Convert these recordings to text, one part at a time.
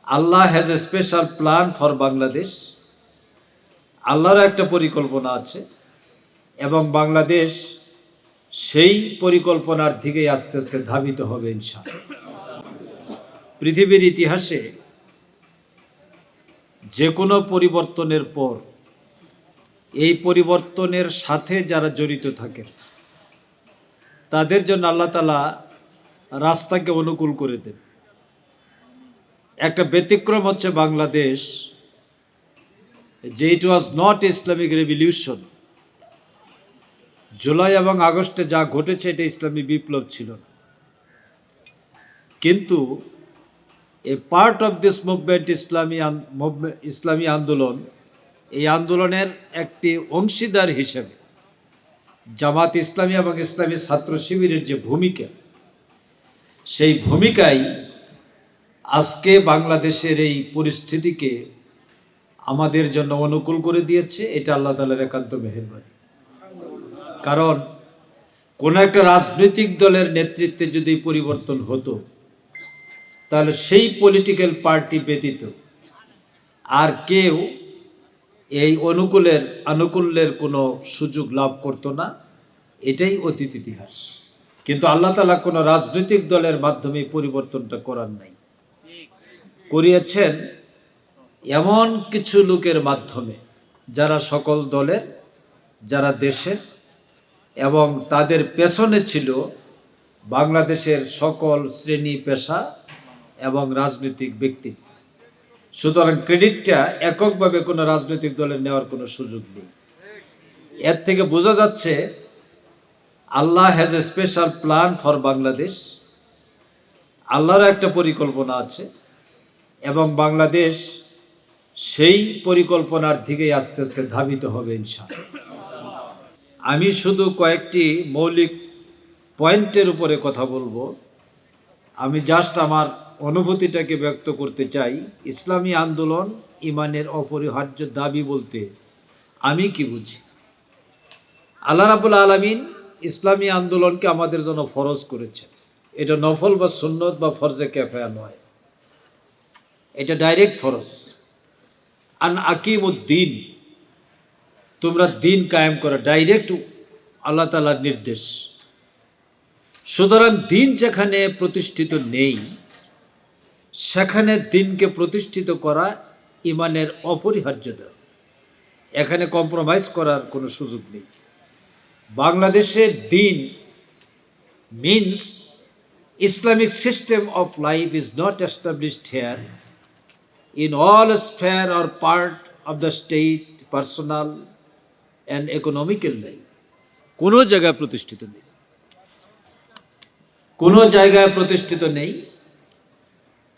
Allah has a special plan for Bangladesh. আল্লাহর একটা পরিকল্পনা আছে এবং বাংলাদেশ সেই পরিকল্পনার দিকেই আস্তে আস্তে ধাবিত হবে ইনশাআল্লাহ। পৃথিবীর ইতিহাসে যে কোনো পরিবর্তনের পর এই পরিবর্তনের সাথে যারা জড়িত থাকেন তাদের জন্য আল্লাহ তাআলা রাস্তাকে অনুকূল করে দেন। একটা ব্যতিক্রম হচ্ছে বাংলাদেশ, যে it was not Islamic revolution. July এবং আগস্টে যা ঘটেছে এটা ইসলামী বিপ্লব ছিল না, কিন্তু এ পার্ট অফ দিস মুভমেন্ট ইসলামী আন্দোলন, এই আন্দোলনের একটি অংশীদার হিসেবে জামাত ইসলামী এবং ইসলামী ছাত্র শিবিরের যে ভূমিকা, সেই ভূমিকাই আজকে বাংলাদেশের এই পরিস্থিতিকে আমাদের জন্য অনুকূল করে দিয়েছে। এটা আল্লাহ তাআলার একান্ত মেহেরবানি। কারণ কোন একটা রাজনৈতিক দলের নেতৃত্বে যদি পরিবর্তন হতো তাহলে সেই পলিটিক্যাল পার্টি ব্যতীত আর কেউ এই আনুকূল্যের কোনো সুযোগ লাভ করতো না। এটাই অতীত ইতিহাস। কিন্তু আল্লাহ তাআলা কোনো রাজনৈতিক দলের মাধ্যমে পরিবর্তনটা করার নাই, করিয়েছেন এমন কিছু লোকের মাধ্যমে যারা সকল দলের, যারা দেশের, এবং তাদের পেছনে ছিল বাংলাদেশের সকল শ্রেণী পেশা এবং রাজনৈতিক ব্যক্তিত্ব। সুতরাং ক্রেডিটটা এককভাবে কোনো রাজনৈতিক দলের নেওয়ার কোনো সুযোগ নেই। এর থেকে বোঝা যাচ্ছে Allah has a special plan for Bangladesh. আল্লাহর একটা পরিকল্পনা আছে এবং বাংলাদেশ সেই পরিকল্পনার দিকেই আস্তে আস্তে ধাবিত হবে ইনশাআল্লাহ। আমি শুধু কয়েকটি মৌলিক পয়েন্টের উপরে কথা বলবো। আমি জাস্ট আমার অনুভূতিটাকে ব্যক্ত করতে চাই। ইসলামী আন্দোলন ইমানের অপরিহার্য দাবি বলতে আমি কি বুঝি? আল্লাহ রাব্বুল আলামিন ইসলামী আন্দোলনকে আমাদের জন্য ফরজ করেছে। এটা নফল বা সুন্নত বা ফরজে কিফায়া নয়, এটা ডাইরেক্ট ফরজ। আন আকিমুদ্দিন, তোমরা দিন কায়েম করো, ডাইরেক্ট আল্লাহ তাআলার নির্দেশ। সুতরাং দিন যেখানে প্রতিষ্ঠিত নেই সেখানে দিনকে প্রতিষ্ঠিত করা ইমানের অপরিহার্যতা। এখানে কম্প্রোমাইজ করার কোনো সুযোগ নেই। বাংলাদেশের দিন means Islamic system of life is not established here in all sphere or part of the state, personal and economical life. কোনো জায়গায় প্রতিষ্ঠিত নেই, কোনো জায়গায় প্রতিষ্ঠিত নেই।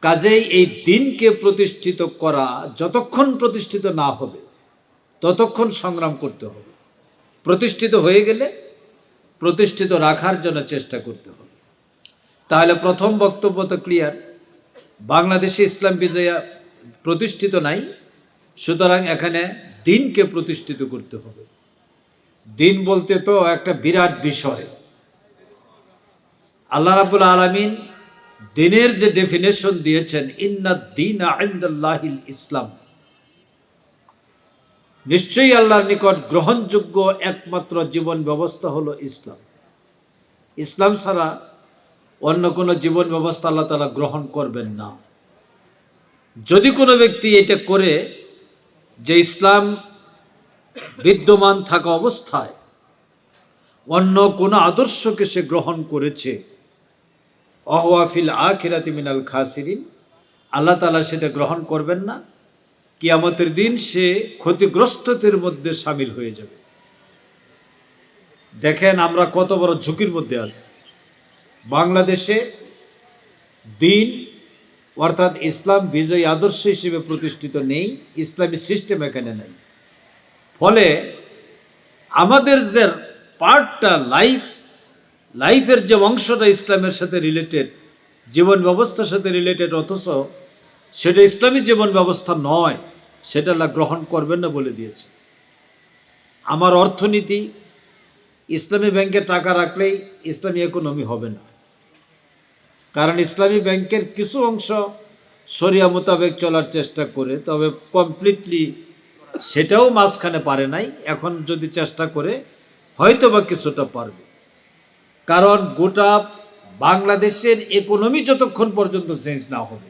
কাজেই এই দিনকে প্রতিষ্ঠিত করা যতক্ষণ প্রতিষ্ঠিত না হবে ততক্ষণ সংগ্রাম করতে হবে। প্রতিষ্ঠিত হয়ে গেলে প্রতিষ্ঠিত রাখার জন্য চেষ্টা করতে হবে। তাহলে প্রথম বক্তব্য তো ক্লিয়ার, বাংলাদেশে ইসলাম বিজয়া প্রতিষ্ঠিত নাই, সুতরাং এখানে দিনকে প্রতিষ্ঠিত করতে হবে। দিন বলতে তো একটা বিরাট বিষয়। আল্লাহ রাব্বুল আলামিন দিনের যে ডেফিনেশন দিয়েছেন, ইন্নাদ দীনা ইনদাল্লাহিল ইসলাম, নিশ্চয়ই আল্লাহর নিকট গ্রহণযোগ্য একমাত্র জীবন ব্যবস্থা হলো ইসলাম। ইসলাম ছাড়া অন্য কোনো জীবন ব্যবস্থা আল্লাহ তাআলা গ্রহণ করবেন না। যদি কোনো ব্যক্তি এটা করে যে ইসলাম বিদ্যমান থাকা অবস্থায় অন্য কোনো আদর্শকে সে গ্রহণ করেছে, অহুয়া ফিল আখিরাতি মিনাল খাসিরিন, আল্লাহ তাআলা সেটা গ্রহণ করবেন না। কিয়ামতের দিন সে ক্ষতিগ্রস্তদের মধ্যে সামিল হয়ে যাবে। দেখেন আমরা কত বড় ঝুঁকির মধ্যে আছি। বাংলাদেশে দিন অর্থাৎ ইসলাম বিজয়ী আদর্শ হিসেবে প্রতিষ্ঠিত নেই, ইসলামী সিস্টেম এখানে নেই। ফলে আমাদের যে পার্টটা লাইফের যে অংশটা ইসলামের সাথে রিলেটেড, জীবন ব্যবস্থার সাথে রিলেটেড, অথচ সেটা ইসলামী জীবন ব্যবস্থা নয়, সেটা আল্লাহ গ্রহণ করবেন না বলে দিয়েছে। আমার অর্থনীতি, ইসলামী ব্যাংকে টাকা রাখলেই ইসলামী ইকোনমি হবে না। কারণ ইসলামী ব্যাংকের কিছু অংশ শরিয়া মোতাবেক চলার চেষ্টা করে, তবে কমপ্লিটলি সেটাও মাঝখানে পারে নাই। এখন যদি চেষ্টা করে হয়তো বা কিছুটা পারবে, কারণ গোটা বাংলাদেশের ইকোনমি যতক্ষণ পর্যন্ত চেঞ্জ না হবে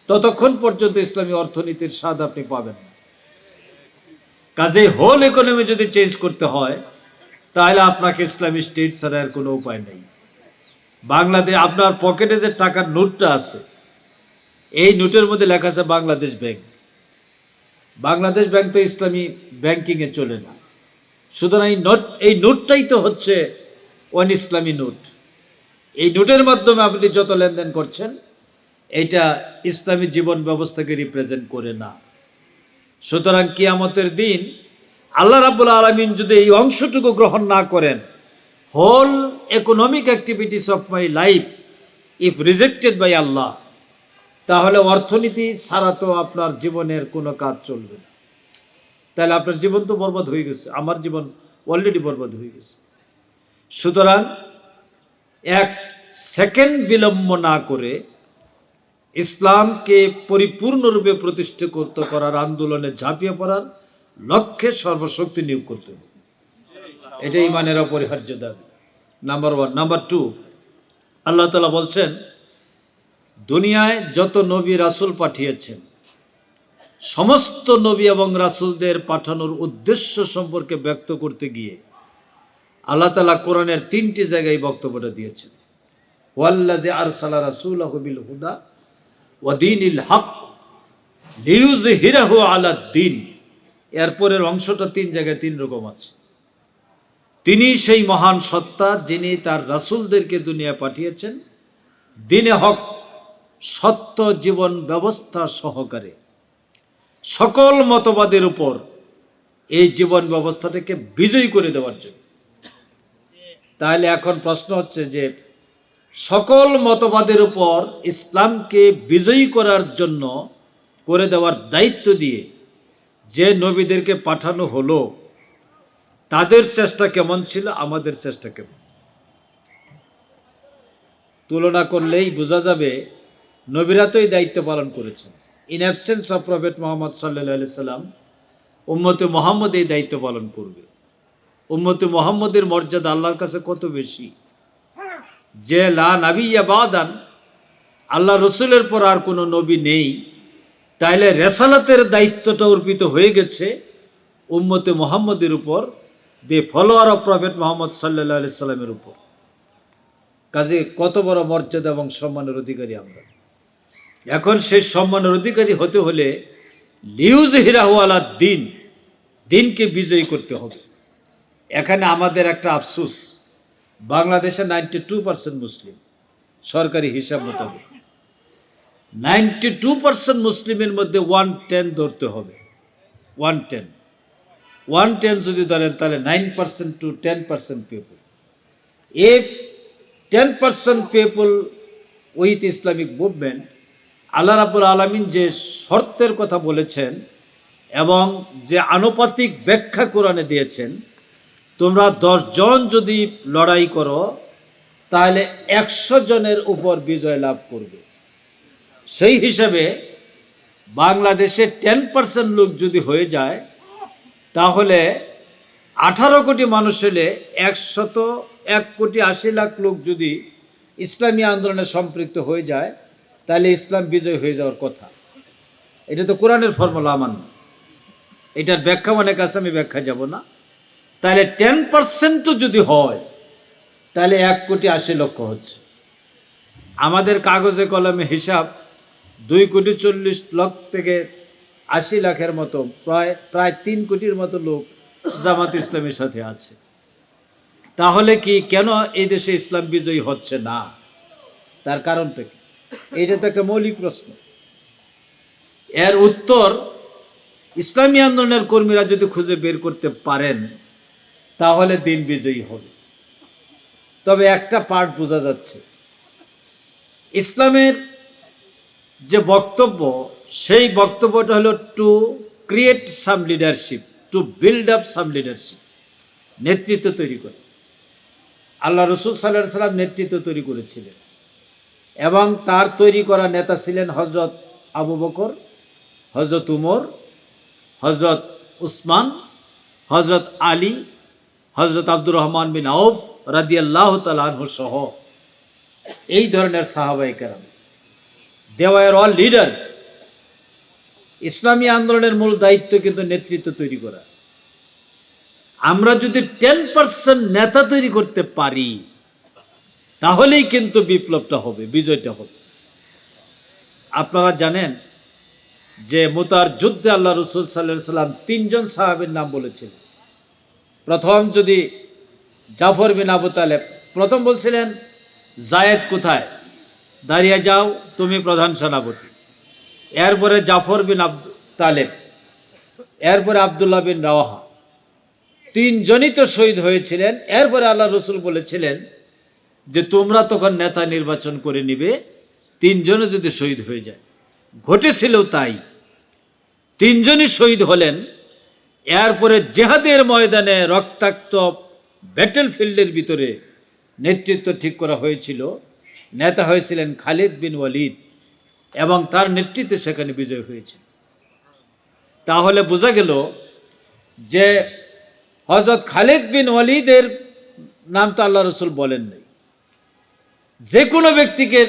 ততক্ষণ পর্যন্ত ইসলামী অর্থনীতির স্বাদ আপনি পাবেন না। কাজে হোল ইকোনমি যদি চেঞ্জ করতে হয় তাহলে আপনাকে ইসলামী স্টেট ছাড়া আর কোনো উপায় নেই। বাংলাদেশ, আপনার পকেটে যে টাকার নোটটা আছে, এই নোটের মধ্যে লেখা আছে বাংলাদেশ ব্যাংক। বাংলাদেশ ব্যাংক তো ইসলামী ব্যাংকিংয়ে চলে না, সুতরাং এই নোটটাই তো হচ্ছে ওয়ান ইসলামী নোট। এই নোটের মাধ্যমে আপনি যত লেনদেন করছেন এইটা ইসলামী জীবন ব্যবস্থাকে রিপ্রেজেন্ট করে না। সুতরাং কিয়ামতের দিন আল্লাহ রাব্বুল আলামিন যদি এই অংশটুকু গ্রহণ না করেন, whole economic activities of my life if rejected by Allah, তাহলে অর্থনীতি ছাড়া তো আপনার জীবনের কোনো কাজ চলবে না। তাহলে আপনার জীবন তো বরবাদ হয়ে গেছে, আমার জীবন অলরেডি বরবাদ হয়ে গেছে। সুতরাং এক সেকেন্ড বিলম্ব না করে ইসলামকে পরিপূর্ণরূপে প্রতিষ্ঠিত করার আন্দোলনে ঝাঁপিয়ে পড়ার লক্ষ্যে সর্বশক্তি নিয়োগ করতে হবে। এটা ইমানের অপরিহার্য দাবি, নাম্বার ওয়ান। নাম্বার টু, আল্লাহ তাআলা বলছেন দুনিয়ায় যত নবী রাসূল পাঠিয়েছেন, সমস্ত নবী এবং রাসূলদের পাঠানোর উদ্দেশ্য সম্পর্কে ব্যক্ত করতে গিয়ে আল্লাহ তাআলা কোরআনের 3টি জায়গায় বক্তব্যটা দিয়েছেন। ওয়াল্লাযী আরসালা রাসূলাহু বিল হুদা ওয়া দীনিল হক লিইয়ুযহিরাহু আলাদ-দীন। এরপরের অংশটা 3 জায়গায় 3 রকম আছে। তিনি সেই মহান সত্তা যিনি তার রাসূলদেরকে দুনিয়ায় পাঠিয়েছেন দ্বীনে হক, সত্য জীবন ব্যবস্থা সহকারে সকল মতবাদের উপর এই জীবন ব্যবস্থাটাকে বিজয়ী করে দেওয়ার জন্য। তাহলে এখন প্রশ্ন হচ্ছে যে সকল মতবাদের উপর ইসলামকে বিজয়ী করার জন্য করে দেওয়ার দায়িত্ব দিয়ে যে নবীদেরকে পাঠানো হলো, তাদের চেষ্টা কেমন ছিল, আমাদের চেষ্টা কেমন? তুলনা করলেই বোঝা যাবে নবীরা তো এই দায়িত্ব পালন করেছেন। In absence of prophet Muhammad সাল্লাল্লাহু আলাইহি সাল্লাম, উম্মতে মুহাম্মদ এই দায়িত্ব পালন করবে। উম্মতে মুহাম্মদের মর্যাদা আল্লাহর কাছে কত বেশি যে লা নাবিয়্যা বাদান, আল্লাহ রসুলের পর আর কোনো নবী নেই। তাইলে রেসালাতের দায়িত্বটা অর্পিত হয়ে গেছে উম্মতে মুহাম্মদের উপর, দি ফলোয়ার অফ প্রফেট মুহাম্মদ সাল্লাল্লাহু আলাইহি সাল্লামের উপর। কাজে কত বড় মর্যাদা এবং সম্মানের অধিকারী আমরা। এখন সেই সম্মানের অধিকারী হতে হলে লিইয়ুযহিরাহু আলাদ-দীন, দিনকে বিজয়ী করতে হবে। এখানে আমাদের একটা আফসোস, বাংলাদেশে 92% মুসলিম, সরকারি হিসাব মোতাবেক 92% মুসলিমের মধ্যে 110 ধরতে হবে। 110 যদি ধরেন তাহলে 9% to 10% people. If 10% people with Islamic movement, আল্লাহ রাব্বুল আলামিন যে শর্তের কথা বলেছেন এবং যে আনুপাতিক ব্যাখ্যা কোরআনে দিয়েছেন, তোমরা 10 জন যদি লড়াই করো তাহলে 100 জনের উপর বিজয় লাভ করবে। সেই হিসাবে বাংলাদেশে 10% লোক যদি হয়ে যায় তাহলে 18 কোটি মানুষ হলে 101,80,00,000 লোক যদি ইসলামী আন্দোলনে সম্পৃক্ত হয়ে যায় তাহলে ইসলাম বিজয় হয়ে যাওয়ার কথা। এটা তো কোরআনের ফর্মুলা, আমার না। এটার ব্যাখ্যা অনেক আছে, আমি ব্যাখ্যা যাব না। তাহলে 10% যদি হয় তাহলে 1,80,00,000 হচ্ছে। আমাদের কাগজে কলমে হিসাব 2,40,00,000 থেকে 80,00,000 মতো, প্রায় 3 কোটির মতো লোক জামাত ইসলামের সাথে আছে। তাহলে কি কেন এই দেশে ইসলাম বিজয়ী হচ্ছে না? তার কারণটা কি? এইটা তো একটা মৌলিক প্রশ্ন। এর উত্তর ইসলামী আন্দোলনের কর্মীরা যদি খুঁজে বের করতে পারেন তাহলে দিন বিজয়ী হবে। তবে একটা পার্ট বোঝা যাচ্ছে, ইসলামের যে বক্তব্য, সেই বক্তব্যটা হলো to create some leadership, to build up some leadership, নেতৃত্ব তৈরি করে। আল্লাহ রসুল সাল্লাল্লাহু আলাইহি সাল্লাম নেতৃত্ব তৈরি করেছিলেন। এবং তার তৈরি করা নেতা ছিলেন হজরত আবু বকর, হজরত উমর, হজরত উসমান, হজরত আলী, হজরত আব্দুর রহমান বিন আউফ রাদিয়াল্লাহু তাআলা আনহু সহ এই ধরনের সাহাবায়ে কেরাম। They were all leader. ইসলামী আন্দোলনের মূল দায়িত্ব কিন্তু নেতৃত্ব তৈরি করা। আমরা যদি 10% নেতা তৈরি করতে পারি তাহলেই কিন্তু বিপ্লবটা হবে, বিজয়টা হবে। আপনারা জানেন যে মুতার যুদ্ধে আল্লাহ রসুল সাল্লাল্লাহু আলাইহি সাল্লাম 3 জন সাহাবীর নাম বলেছিলেন। প্রথম যদি জাফর বিন আবু তালেব, প্রথম বলছিলেন জায়েদ কোথায়, দাঁড়িয়ে যাও, তুমি প্রধান সেনাপতি। এরপরে জাফর বিন তালেব, এরপরে আবদুল্লাহ বিন রাওয়াহা, 3 জনই তো শহীদ হয়েছিলেন। এরপরে আল্লাহ রসুল বলেছিলেন যে তোমরা তখন নেতা নির্বাচন করে নিবে, 3 জনও যদি শহীদ হয়ে যায়। ঘটেছিল তাই, 3 জনই শহীদ হলেন। এরপরে জেহাদের ময়দানে রক্তাক্ত ব্যাটেল ফিল্ডের ভিতরে নেতৃত্ব ঠিক করা হয়েছিল। নেতা হয়েছিলেন খালিদ বিন ওয়ালিদ এবং তার নেতৃত্বে সেখানে বিজয় হয়েছে। তাহলে বোঝা গেল যে হযরত খালিদ বিন ওয়ালিদের নাম তো আল্লাহ রসুল বলেন নাই। যে কোনো ব্যক্তিকে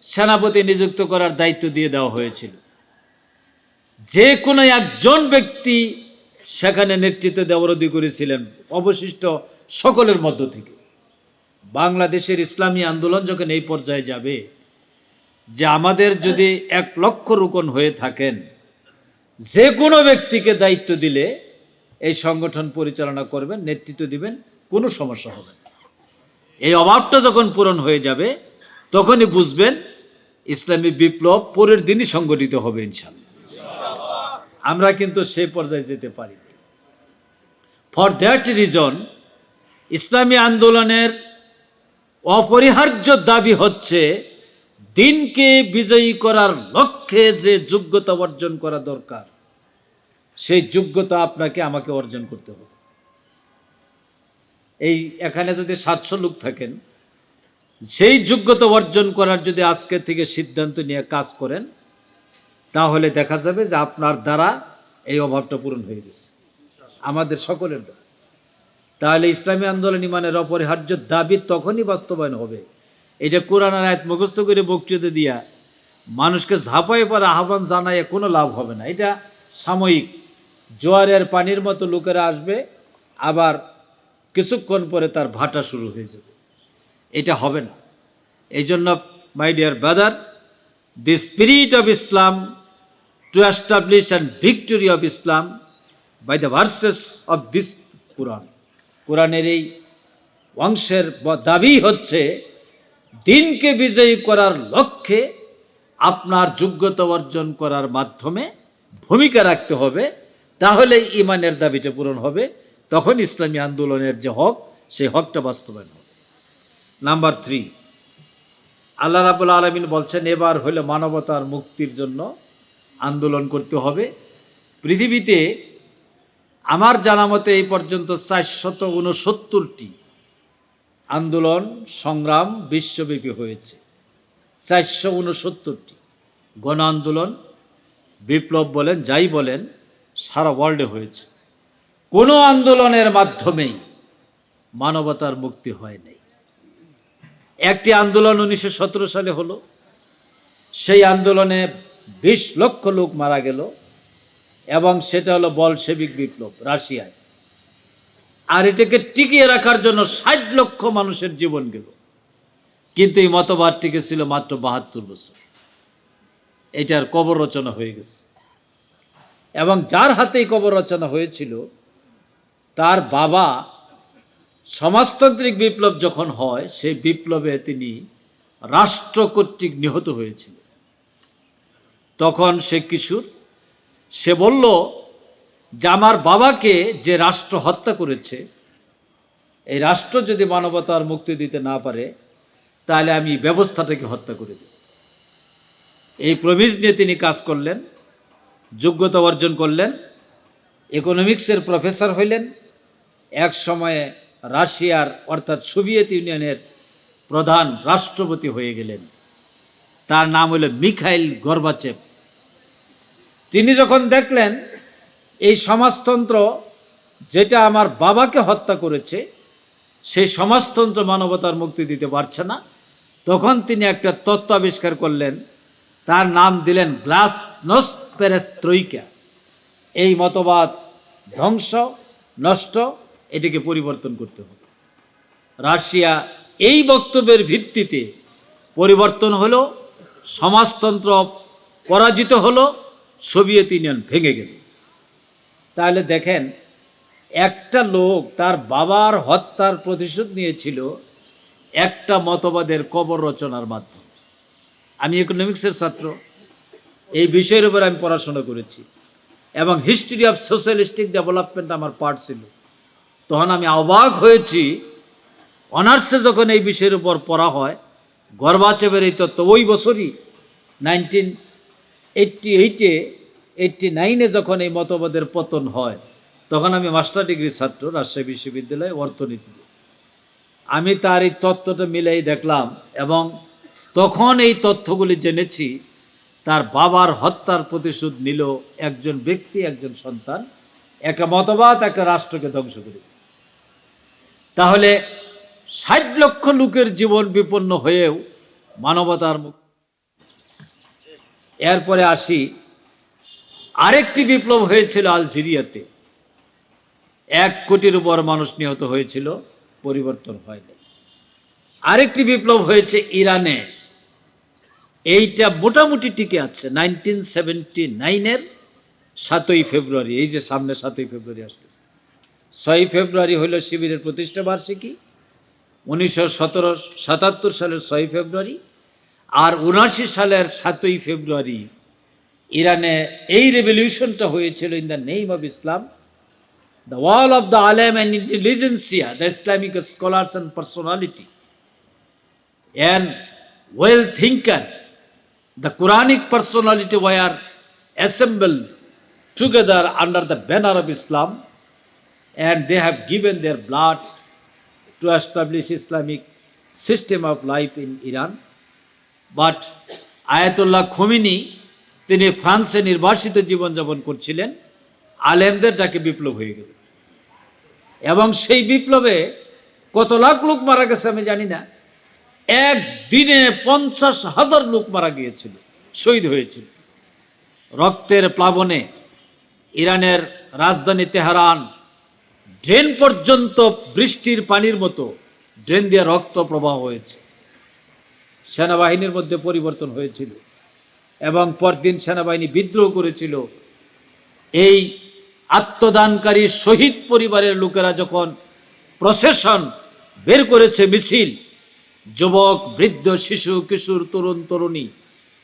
সেনাপতি নিযুক্ত করার দায়িত্ব দিয়ে দেওয়া হয়েছিল। যে কোনো একজন ব্যক্তি সেখানে নেতৃত্ব দেওয়ার অধিকারী ছিলেন অবশিষ্ট সকলের মধ্য থেকে। বাংলাদেশের ইসলামী আন্দোলন যখন এই পর্যায়ে যাবে যে আমাদের যদি 1 লক্ষ রুকন হয়ে থাকেন, যে কোনো ব্যক্তিকে দায়িত্ব দিলে এই সংগঠন পরিচালনা করবেন, নেতৃত্ব দিবেন, কোনো সমস্যা হবে না। এই অভাবটা যখন পূরণ হয়ে যাবে তখনই বুঝবেন ইসলামী বিপ্লব পরের দিনই সংগঠিত হবে ইনশাআল্লাহ। আমরা কিন্তু সেই পর্যায়ে যেতে পারি। ফর দ্যাট রিজন ইসলামী আন্দোলনের অপরিহার্য দাবি হচ্ছে দিনকে বিজয়ী করার লক্ষ্যে যে যোগ্যতা অর্জন করা দরকার, সেই যোগ্যতা আপনাকে আমাকে অর্জন করতে হবে। এই এখানে যদি 700 লোক থাকেন, সেই যোগ্যতা অর্জন করার যদি আজকে থেকে সিদ্ধান্ত নিয়ে কাজ করেন, তাহলে দেখা যাবে যে আপনার দ্বারা এই অভাবটা পূরণ হয়ে গেছে, আমাদের সকলের দ্বারা। তাহলে ইসলামী আন্দোলন ইমানের অপরিহার্য দাবি তখনই বাস্তবায়ন হবে। এটা কোরআনের আয়াত মুখস্থ করে বক্তৃতা দিয়া মানুষকে ঝাঁপাই পড়া আহ্বান জানায় কোনো লাভ হবে না। এটা সাময়িক, জোয়ারের পানির মতো লোকেরা আসবে, আবার কিছুক্ষণ পরে তার ভাটা শুরু হয়ে যাবে। এটা হবে না। এই জন্য my dear brother, the spirit of Islam to establish and victory of Islam by the verses of this Quran. কোরআনের এই অংশের দাবি হচ্ছে দিনকে বিজয়ী করার লক্ষ্যে আপনার যোগ্যতা অর্জন করার মাধ্যমে ভূমিকা রাখতে হবে, তাহলে ইমানের দাবিটা পূরণ হবে। তখন ইসলামী আন্দোলনের যে হক, সেই হকটা বাস্তবায়ন হবে। নাম্বার 3, আল্লাহ রাব্বুল আলামিন বলছেন এবার হলো মানবতার মুক্তির জন্য আন্দোলন করতে হবে। পৃথিবীতে আমার জানা মতে এই পর্যন্ত 469টি আন্দোলন সংগ্রাম বিশ্বব্যাপী হয়েছে। 469টি গণ আন্দোলন, বিপ্লব বলেন, যাই বলেন, সারা ওয়ার্ল্ডে হয়েছে। কোনো আন্দোলনের মাধ্যমেই মানবতার মুক্তি হয় নাই। একটি আন্দোলন 1917 সালে হলো। সেই আন্দোলনে 20 লক্ষ লোক মারা গেল এবং সেটা হলো বলশেবিক বিপ্লব রাশিয়ায়। আর এটাকে টিকিয়ে রাখার জন্য 60 লক্ষ মানুষের জীবন গেল। কিন্তু এই মতবাদ টিকে ছিল মাত্র 72 বছর। এটার কবর রচনা হয়ে গেছে এবং যার হাতেই কবর রচনা হয়েছিল তার বাবা সমাজতান্ত্রিক বিপ্লব যখন হয়, সেই বিপ্লবে তিনি রাষ্ট্র কর্তৃক নিহত হয়েছিল। তখন সে কিশোর, সে বলল যে আমার বাবাকে যে রাষ্ট্র হত্যা করেছে, এই রাষ্ট্র যদি মানবতার মুক্তি দিতে না পারে তাহলে আমি ব্যবস্থাটাকে হত্যা করে দেব। এই প্রমিস নিয়ে তিনি কাজ করলেন, যোগ্যতা অর্জন করলেন, ইকোনমিক্সের প্রফেসর হইলেন, এক সময়ে রাশিয়ার অর্থাৎ সোভিয়েত ইউনিয়নের প্রধান রাষ্ট্রপতি হয়ে গেলেন। তার নাম হলো মিখাইল গর্বাচেভ। তিনি যখন দেখলেন এই সমাজতন্ত্র যেটা আমার বাবাকে হত্যা করেছে, সেই সমাজতন্ত্র মানবতার মুক্তি দিতে পারছে না, তখন তিনি একটা তত্ত্ব আবিষ্কার করলেন, তার নাম দিলেন গ্লাসনোস্ট পেরেস্ত্রয়িকা। এই মতবাদ ধ্বংস, নষ্ট, এটিকে পরিবর্তন করতে হবে। রাশিয়া এই বক্তব্যের ভিত্তিতে পরিবর্তন হলো, সমাজতন্ত্র পরাজিত হলো, সোভিয়েত ইউনিয়ন ভেঙে গেল। তাহলে দেখেন, একটা লোক তার বাবার হত্যার প্রতিশোধ নিয়েছিল একটা মতবাদের কবর রচনার মাধ্যমে। আমি ইকোনমিক্সের ছাত্র, এই বিষয়ের উপর আমি পড়াশোনা করেছি এবং হিস্ট্রি অফ সোশ্যালিস্টিক ডেভেলপমেন্ট আমার পার্ট ছিল। তখন আমি অবাক হয়েছি, অনার্সে যখন এই বিষয়ের উপর পড়া হয়, গর্বাচেভের এই তত্ত্ব ওই বছরই 1988-89 যখন এই মতবাদের পতন হয়, তখন আমি মাস্টার ডিগ্রি ছাত্র রাজশাহী বিশ্ববিদ্যালয়ে অর্থনীতিতে। আমি তার এই তত্ত্বটা মিলেই দেখলাম এবং তখন এই তথ্যগুলি জেনেছি, তার বাবার হত্যার প্রতিশোধ নিল একজন ব্যক্তি, একজন সন্তান, একটা মতবাদ একটা রাষ্ট্রকে ধ্বংস করে। তাহলে 60 লক্ষ লোকের জীবন বিপন্ন হয়েও মানবতার মুক্তি। এরপরে আসি, আরেকটি বিপ্লব হয়েছিল আলজেরিয়াতে, 1 কোটির উপর মানুষ নিহত হয়েছিল, পরিবর্তন হয়নি। আরেকটি বিপ্লব হয়েছে ইরানে, এইটা মোটামুটি টিকে আছে। 1979-এর 7ই ফেব্রুয়ারি, এই যে সামনে 7ই ফেব্রুয়ারি আসতেছে, 6ই ফেব্রুয়ারি হইল শিবিরের প্রতিষ্ঠা বার্ষিকী, 1977 সালের 6ই ফেব্রুয়ারি, আর 79 সালের 7ই ফেব্রুয়ারি ইরানে এই রেভলিউশনটা হয়েছিল in the name of Islam. The wall of the alim and intelligentsia, the Islamic scholars and personality, and well thinker, the Quranic personality were assembled together under the banner of Islam, and they have given their blood to establish Islamic system of life in Iran. But Ayatollah Khomeini, তিনি ফ্রান্সে নির্বাসিত জীবনযাপন করছিলেন, আলেমদের ডাকে বিপ্লব হয়ে গেল এবং সেই বিপ্লবে কত লাখ লোক মারা গেছে আমি জানি না, একদিনে 50,000 লোক মারা গিয়েছিল, শহীদ হয়েছিল। রক্তের প্লাবনে ইরানের রাজধানী তেহরান ড্রেন পর্যন্ত বৃষ্টির পানির মতো ড্রেন দিয়ে রক্ত প্রবাহ হয়েছে। সেনাবাহিনীর মধ্যে পরিবর্তন হয়েছিল এবং পরদিন সেনাবাহিনী বিদ্রোহ করেছিল। এই আত্মদানকারী শহীদ পরিবারের লোকেরা যখন প্রসেশন বের করেছে, মিছিল, যুবক, বৃদ্ধ, শিশু, কিশোর, তরুণ, তরুণী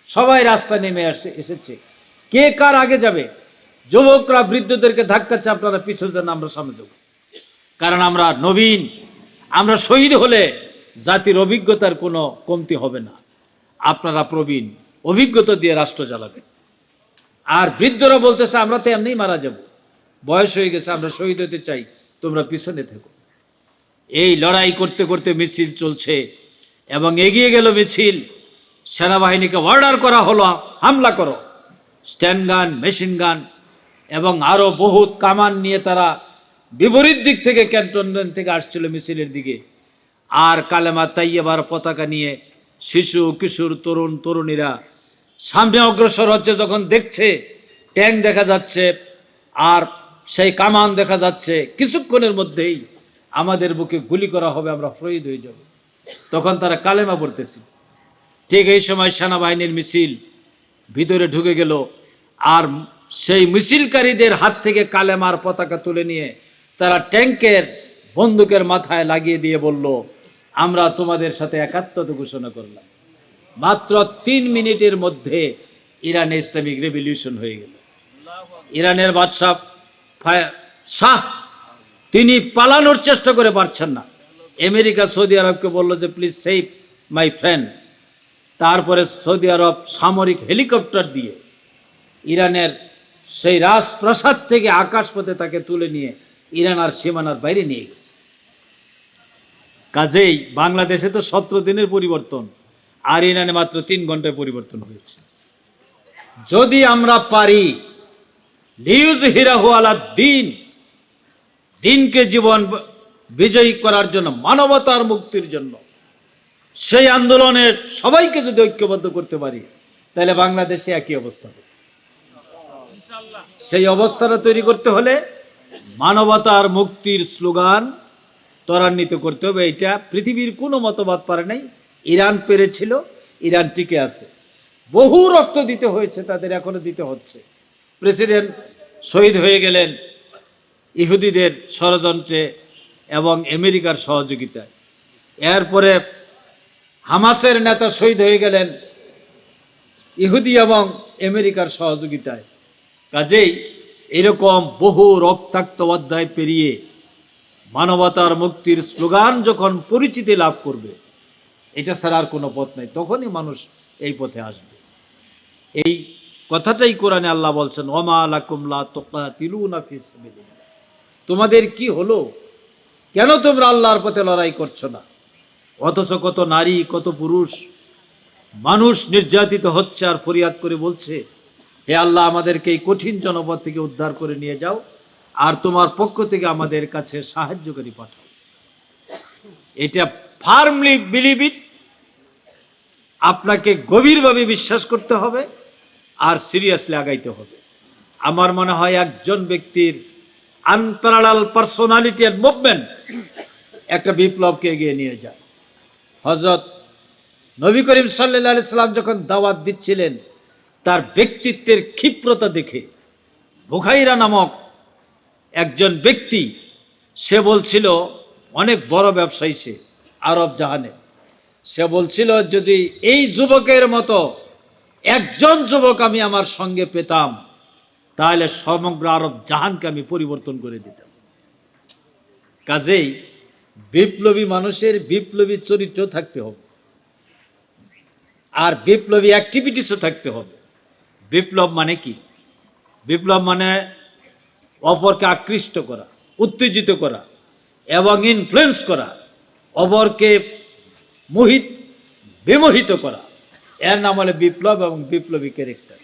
সবাই রাস্তায় নেমে এসেছে। কে কার আগে যাবে? যুবকরা বৃদ্ধদেরকে ধাক্কাচ্ছে, আপনারা পিছনে যান, আমরা সামনে যাব, কারণ আমরা নবীন, আমরা শহীদ হলে জাতির অভিজ্ঞতার কোনো কমতি হবে না, আপনারা প্রবীণ, অভিজ্ঞতা দিয়ে রাষ্ট্র চালাবে। আর বৃদ্ধরা বলতেছে আমরা তো এমনিই মারা যাব, বয়স হয়ে গেছে, আমরা শহীদ হতে চাই, তোমরা পিছনে থেকো। এই লড়াই করতে করতে মিছিল চলছে এবং এগিয়ে গেল মিছিল। সেনাবাহিনীকে অর্ডার করা হলো হামলা করো, স্ট্যান্ড গান, মেশিন গান এবং আরও বহুত কামান নিয়ে তারা বিপরীত দিক থেকে, ক্যান্টনমেন্ট থেকে আসছিল মিছিলের দিকে। আর কালেমা তাইয়্যিবার পতাকা নিয়ে শিশু, কিশোর, তরুণ, তরুণীরা সামনে অগ্রসর হচ্ছে। যখন দেখছে ট্যাঙ্ক দেখা যাচ্ছে আর সেই কামান দেখা যাচ্ছে, কিছুক্ষণের মধ্যেই আমাদের বুকে গুলি করা হবে, আমরা শহীদ হয়ে যাব, তখন তারা কালেমা পড়তেছে। ঠিক এই সময় সেনাবাহিনীর মিছিল ভিতরে ঢুকে গেল আর সেই মিছিলকারীদের হাত থেকে কালেমার পতাকা তুলে নিয়ে তারা ট্যাঙ্কের বন্দুকের মাথায় লাগিয়ে দিয়ে বলল, আমরা তোমাদের সাথে একাত্মতা ঘোষণা করলাম। মাত্র 3 মিনিটের মধ্যে ইরানে ইসলামিক রেভলিউশন হয়ে গেল। ইরানের বাদশাহ শাহ, তিনি পালানোর চেষ্টা করে পারছেন না। আমেরিকা সৌদি আরবকে বলল যে প্লিজ সেভ মাই ফ্রেন্ড। তারপরে সৌদি আরব সামরিক হেলিকপ্টার দিয়ে ইরানের সেই রাজপ্রাসাদ থেকে আকাশপথে তাকে তুলে নিয়ে ইরান আর সীমানার বাইরে নিয়ে গেছে। কাজেই বাংলাদেশে তো 17 দিনের পরিবর্তন, আর ইরানে মাত্র 3 ঘন্টায় পরিবর্তন হয়েছে। যদি আমরা পারি লিউজহিরাহু আলা দ্বীন, দিনকে জীবন বিজয়ী করার জন্য, মানবতার মুক্তির জন্য সেই আন্দোলনের সবাইকে যদি ঐক্যবদ্ধ করতে পারি, তাহলে বাংলাদেশে একই অবস্থা হবে। সেই অবস্থাটা তৈরি করতে হলে মানবতার মুক্তির স্লোগান ত্বরান্বিত করতে হবে। এটা পৃথিবীর কোনো মতবাদ পারে নাই, ইরান পেরেছিল, ইরান টিকে আছে। বহু রক্ত দিতে হয়েছে তাদের, এখনো দিতে হচ্ছে। প্রেসিডেন্ট শহীদ হয়ে গেলেন ইহুদিদের ষড়যন্ত্রে এবং আমেরিকার সহযোগিতায়। এরপরে হামাসের নেতা শহীদ হয়ে গেলেন ইহুদি এবং আমেরিকার সহযোগিতায়। কাজেই এরকম বহু রক্তাক্ত অধ্যায় পেরিয়ে মানবতার মুক্তির স্লোগান যখন পরিচিতি লাভ করবে, এটা ছাড়া আর কোনো পথ নাই, তখনই মানুষ এই পথে আসবে। এই কথাটাই কোরআনে আল্লাহ বলছেন, ওমা লাকুম লা তুকাতিলুনা ফি সাবিলিল্লাহ, তোমাদের কি হলো, কেন তোমরা আল্লাহর পথে লড়াই করছো না? অথচ কত নারী, কত পুরুষ, মানুষ নির্যাতিত হচ্ছে আর ফরিয়াদ করে বলছে, হে আল্লাহ, আমাদেরকে এই কঠিন জনপদ থেকে উদ্ধার করে নিয়ে যাও, আর তোমার পক্ষ থেকে আমাদের কাছে সাহায্যকারী পাঠাও। এটা ফার্মলি বিলিভ ইট, আপনাকে গভীরভাবে বিশ্বাস করতে হবে আর সিরিয়াসলি আগাইতে হবে। আমার মনে হয় একজন ব্যক্তির আনপ্যারালাল পার্সোনালিটি অ্যান্ড মুভমেন্ট একটা বিপ্লবকে এগিয়ে নিয়ে যায়। হযরত নবী করিম সাল্লাল্লাহু আলাইহি সাল্লাম যখন দাওয়াত দিচ্ছিলেন, তার ব্যক্তিত্বের ক্ষিপ্রতা দেখে বুখাইরা নামক একজন ব্যক্তি, সে বলছিল, অনেক বড় ব্যবসায়ী সে আরব জাহানে, সে বলছিল, যদি এই যুবকের মতো একজন যুবক আমি আমার সঙ্গে পেতাম, তাহলে সমগ্র আরব জাহানকে আমি পরিবর্তন করে দিতাম। কাজেই বিপ্লবী মানুষের বিপ্লবী চরিত্র থাকতে হবে, আর বিপ্লবী অ্যাক্টিভিটিসও থাকতে হবে। বিপ্লব মানে কি? বিপ্লব মানে অপরকে আকৃষ্ট করা, উত্তেজিত করা এবং ইনফ্লুয়েন্স করা, অপরকে বিমোহিত করা, এর নাম হলো বিপ্লব এবং বিপ্লবী ক্যারেক্টার।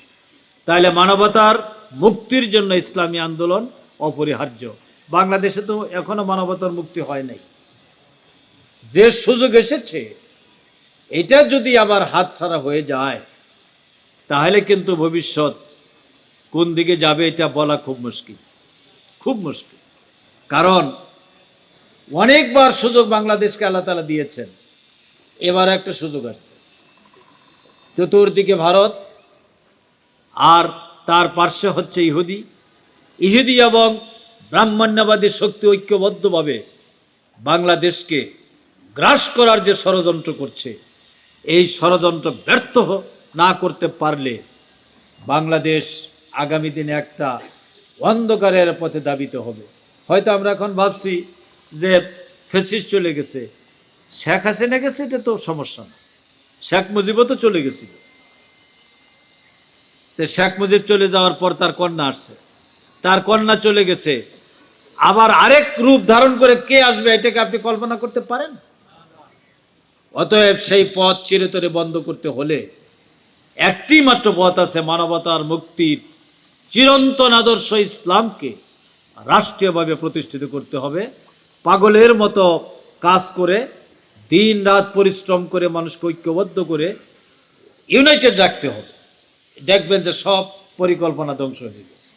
তাহলে মানবতার মুক্তির জন্য ইসলামী আন্দোলন অপরিহার্য। বাংলাদেশে তো এখনো মানবতার মুক্তি হয় নাই। যে সুযোগ এসেছে, এটা যদি আবার হাতছাড়া হয়ে যায়, তাহলে কিন্তু ভবিষ্যৎ কোন দিকে যাবে এটা বলা খুব মুশকিল, খুব মুশকিল। কারণ অনেকবার সুযোগ বাংলাদেশকে আল্লাহ তাআলা দিয়েছেন, এবার একটা সুযোগ আসছে। চতুর্দিকে ভারত, আর তার পার্শ্বে হচ্ছে ইহুদি এবং ব্রাহ্মণ্যবাদী শক্তি ঐক্যবদ্ধভাবে বাংলাদেশকে গ্রাস করার যে ষড়যন্ত্র করছে, এই ষড়যন্ত্র ব্যর্থ না করতে পারলে বাংলাদেশ আগামী দিনে একটা অন্ধকারের পথে ধাবিত হবে। হয়তো আমরা এখন ভাবছি যে ফ্যাসিস্ট চলে গেছে, শেখ হাসিনা গেছে, এটা তো সমস্যা না, শেখ মুজিবও তো চলে গেছিল। তো শেখ মুজিব চলে যাওয়ার পর তার কন্যা আসছে, তার কন্যা চলে গেছে, আবার আরেক রূপ ধারণ করে কে আসবে, এটাকে আপনি কল্পনা করতে পারেন? অতএব সেই পথ চিরতরে বন্ধ করতে হলে একটি মাত্র পথ আছে, মানবতার মুক্তির চিরন্তন আদর্শ ইসলামকে রাষ্ট্রীয়ভাবে প্রতিষ্ঠিত করতে হবে। পাগলের মতো কাজ করে, দিন রাত পরিশ্রম করে, মানুষকে ঐক্যবদ্ধ করে ইউনাইটেড রাখতে হবে। দেখবেন যে সব পরিকল্পনা ধ্বংস হয়ে গেছে।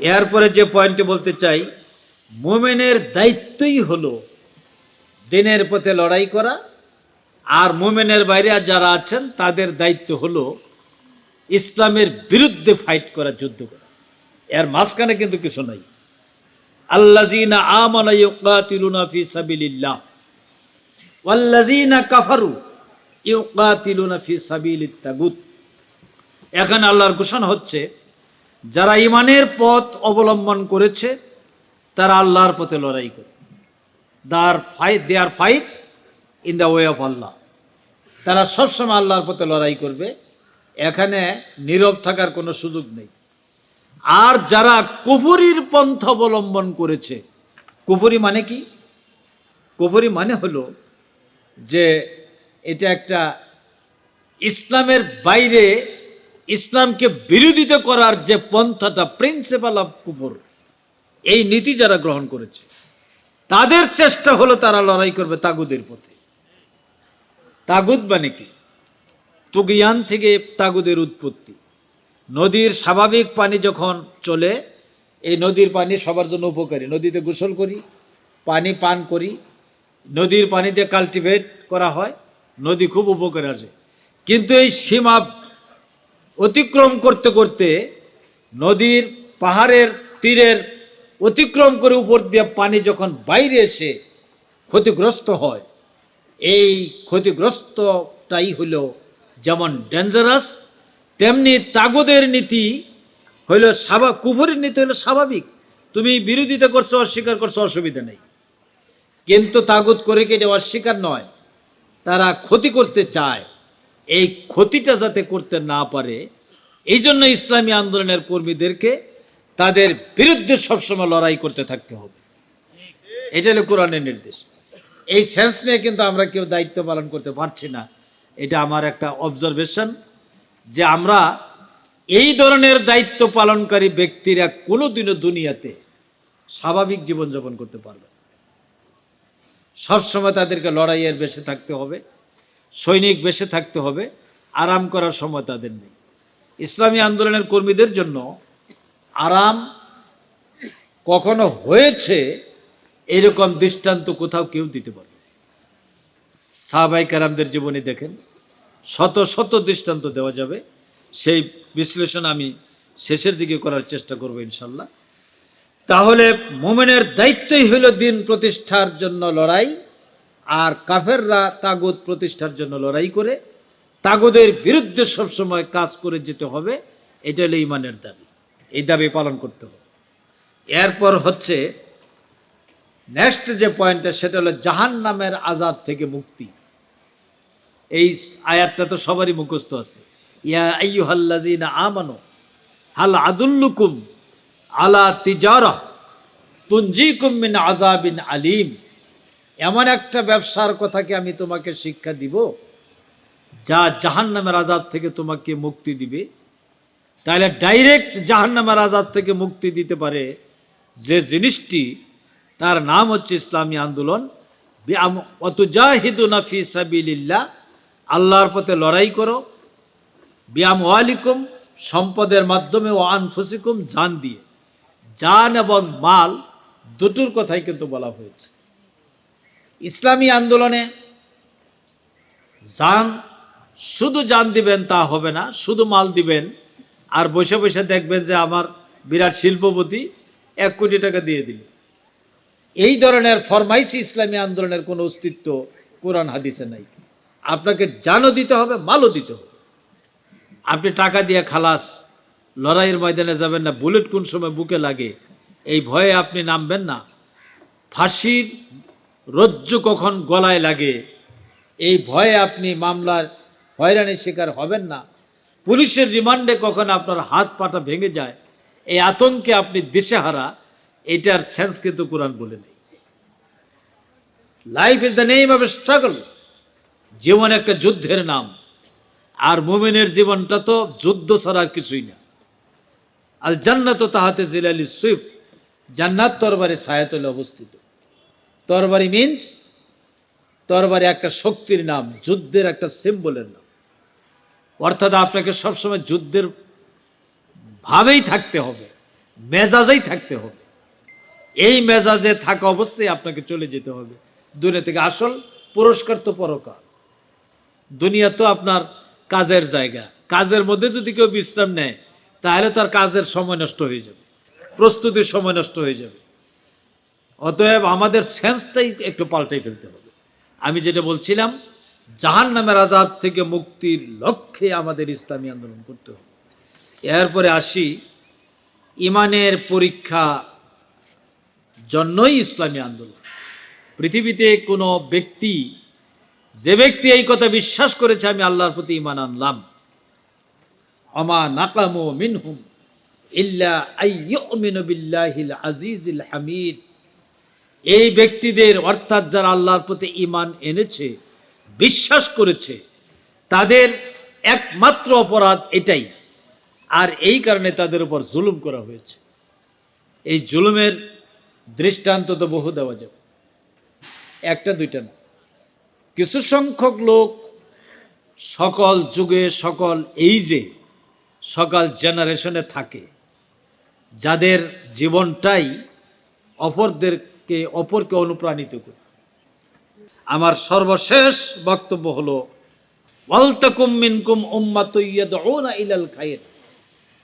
এরপরে যে পয়েন্টে বলতে চাই, মুমিনের দায়িত্বই হলো দিনের পথে লড়াই করা, আর মুমিনের বাইরে যারা আছেন তাদের দায়িত্ব হলো ইসলামের বিরুদ্ধে ফাইট করা, যুদ্ধ করা। এর মাঝখানে কিন্তু কিছু নাই। আল্লাযীনা আমানু ইউকাতিলুনা ফি সাবিলিল্লাহ ওয়াল্লাযীনা কাফারু ইউকাতিলুনা ফি সাবিলিত তাগুত। এখানে আল্লাহর ঘোষণা হচ্ছে, যারা ঈমানের পথ অবলম্বন করেছে তারা আল্লাহর পথে লড়াই করে। They are fight in the way of Allah. তারা সবসময় আল্লাহর পথে লড়াই করবে, এখানে নীরব থাকার কোনো সুযোগ নেই। আর যারা কুফরির পন্থা অবলম্বন করেছে, কুফরি মানে কি? কুফরি মানে হলো যে এটা একটা ইসলামের বাইরে ইসলামকে বিরোধিতা করার যে পন্থাটা, প্রিন্সিপাল অফ কুফর, এই নীতি যারা গ্রহণ করেছে তাদের চেষ্টা হলো তারা লড়াই করবে তাগুদের পথে। তাগুদ মানে কি? তুগিয়ান থেকে তাগুদের উৎপত্তি। নদীর স্বাভাবিক পানি যখন চলে, এই নদীর পানি সবার জন্য উপকারী। নদীতে গোসল করি, পানি পান করি, নদীর পানিতে কাল্টিভেট করা হয়, নদী খুব উপকারে আসে। কিন্তু এই সীমা অতিক্রম করতে করতে নদীর পাহাড়ের তীরের অতিক্রম করে উপর দিয়ে পানি যখন বাইরে এসে ক্ষতিগ্রস্ত হয়, এই ক্ষতিগ্রস্তটাই হলো যেমন ডেঞ্জারাস, তেমনি তাগুদের নীতি হইল কুফরের নীতি হলো স্বাভাবিক। তুমি বিরোধিতা করছো, অস্বীকার করছো, অসুবিধা নেই। কিন্তু তাগুদ করে কি এটা অস্বীকার নয়, তারা ক্ষতি করতে চায়। এই ক্ষতিটা যাতে করতে না পারে, এই জন্য ইসলামী আন্দোলনের কর্মীদেরকে তাদের বিরুদ্ধে সবসময় লড়াই করতে থাকতে হবে। এটা হলো কোরআনের নির্দেশ। এই সেন্স নিয়ে কিন্তু আমরা কেউ দায়িত্ব পালন করতে পারছি না। এটা আমার একটা অবজারভেশন যে আমরা এই ধরনের দায়িত্ব পালনকারী ব্যক্তিরা কোনোদিনও দুনিয়াতে স্বাভাবিক জীবনযাপন করতে পারবে না। সবসময় তাদেরকে লড়াইয়ের বেশে থাকতে হবে, সৈনিক বেশে থাকতে হবে, আরাম করার সময় তাদের নেই। ইসলামী আন্দোলনের কর্মীদের জন্য আরাম কখনো হয়েছে এরকম দৃষ্টান্ত কোথাও কেউ দিতে পারবে? সাহাবায়ে কেরামদের জীবনী দেখেন, শত শত দৃষ্টান্ত দেওয়া যাবে। সেই বিশ্লেষণ আমি শেষের দিকে করার চেষ্টা করব ইনশাল্লাহ। তাহলে মুমিনের দায়িত্বই হলো দিন প্রতিষ্ঠার জন্য লড়াই, আর কাফেররা তাগুত প্রতিষ্ঠার জন্য লড়াই করে তাগুদের বিরুদ্ধে সবসময় কাজ করে যেতে হবে। এটা হলো ইমানের দাবি, এই দাবি পালন করতে হবে। এরপর হচ্ছে নেক্সট যে পয়েন্টটা, সেটা হলো জাহান্নামের আযাব থেকে মুক্তি। এই আয়াতটা তো সবারই মুখস্থ আছে, ইয়া আইয়ুহাল্লাযীনা আমানু হাল আদুল্লুকুম আলা তিজারা তুনজিকুম মিন আযাবিন আলীম। এমন একটা ব্যবসার কথা কি আমি তোমাকে শিক্ষা দিব যা জাহান্নামের আযাব থেকে তোমাকে মুক্তি দিবে? তাহলে ডাইরেক্ট জাহান্নামের আযাব থেকে মুক্তি দিতে পারে যে জিনিসটি, তার নাম হচ্ছে ইসলামী আন্দোলন। ওয়াতুজাহিদুনা ফি সাবিলিল্লাহ, আল্লাহর পথে লড়াই করো, বিআমওয়ালিকুম, সম্পদের মাধ্যমে, ও আনফুসিকুম, জান দিয়ে। জান এবং মাল দুটোর কথাই কিন্তু বলা হয়েছে। ইসলামী আন্দোলনে জান, শুধু জান দিবেন তা হবে না, শুধু মাল দিবেন আর বসে বসে দেখবেন যে আমার বিরাট শিল্পপতি 1 কোটি টাকা দিয়ে দিল। এই ধরনের ফরমাইশি ইসলামী আন্দোলনের কোনো অস্তিত্ব কোরআন হাদিসে নাই। আপনাকে জানও দিতে হবে, মালও দিতে হবে। আপনি টাকা দিয়ে খালাস, লড়াইয়ের ময়দানে যাবেন না, বুলেট কোন সময় বুকে লাগে এই ভয়ে আপনি নামবেন না, ফাঁসির রজ্জু কখন গলায় লাগে এই ভয়ে আপনি মামলার হয়রানির শিকার হবেন না, পুলিশের রিমান্ডে কখন আপনার হাত পাটা ভেঙে যায় এই আতঙ্কে আপনি দিশেহারা, এটার সেন্স কিন্তু কোরআন বলে নেই। Life is the name of a struggle, জীবন একটা যুদ্ধের নাম। আর মুমিনের জীবনটা তো যুদ্ধ ছাড়া আর কিছুই না। আল জান্নাত তাহাতে জিলালি সুইফ, জান্নাত তরবারি ছায়াতলে অবস্থিত। তরবারি মিন্স, তরবারি একটা শক্তির নাম, যুদ্ধের একটা সিম্বলের নাম। অর্থাৎ আপনাকে সবসময় যুদ্ধের ভাবেই থাকতে হবে, মেজাজেই থাকতে হবে। এই মেজাজে থাকা অবস্থায় আপনাকে চলে যেতে হবে দুনিয়া থেকে। আসল পুরস্কার তো পরকাল। দুনিয়া তো আপনার কাজের জায়গা, কাজের মধ্যে যদি কেউ বিশ্রাম নেয় তাহলে তার কাজের সময় নষ্ট হয়ে যাবে, প্রস্তুতির সময় নষ্ট হয়ে যাবে। অতএব আমাদের সেন্সটাই একটু পাল্টাই ফেলতে হবে। আমি যেটা বলছিলাম, জাহান্নামের আযাব থেকে মুক্তির লক্ষ্যে আমাদের ইসলামী আন্দোলন করতে হবে। এরপরে আসি ইমানের পরীক্ষা জন্যই ইসলামী আন্দোলন। পৃথিবীতে কোনো ব্যক্তি, যে ব্যক্তি এই কথা বিশ্বাস করেছে আমি আল্লাহর প্রতি ঈমান আনলাম, আমা নাকামু মিনহুম ইল্লা আইয়ুমিনু বিল্লাহিল আজিজিল হামিদ, এই ব্যক্তিদের অর্থাৎ যারা আল্লাহর প্রতি ঈমান এনেছে, বিশ্বাস করেছে, তাদের একমাত্র অপরাধ এটাই। আর এই কারণে তাদের উপর জুলুম করা হয়েছে। এই জুলুমের দৃষ্টান্ত তো বহু দেওয়া যাবে, একটা দুইটা না। কিছু সংখ্যক লোক সকল যুগে, সকল এইজে, সকল জেনারেশনে থাকে, যাদের জীবনটাই অপরকে অনুপ্রাণিত করে। আমার সর্বশেষ বক্তব্য হলো, ওয়ালতাকুম মিনকুম উম্মাতুন ইয়াদউনা ইলাল খায়র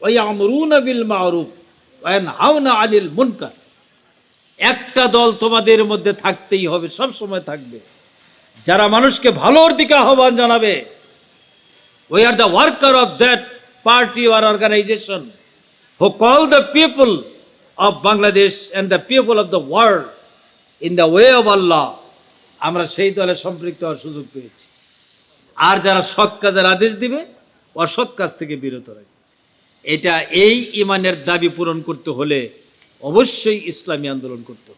ওয়া ইয়ামুরুনা বিল মা'রুফ ওয়া ইয়ানহাউনা আনিল মুনকার। একটা দল তোমাদের মধ্যে থাকতেই হবে, সব সময় থাকবে, যারা মানুষকে ভালোর দিকে আহ্বান জানাবে। We are the worker of that party or organization who call the people of Bangladesh and the people of the world in the way of Allah. আমরা সেই দলে সম্পৃক্ত হওয়ার সুযোগ পেয়েছি। আর যারা সৎ কাজের আদেশ দিবে, অসৎ কাজ থেকে বিরত রাখবে। এই ইমানের দাবি পূরণ করতে হলে অবশ্যই ইসলামী আন্দোলন করতে হবে।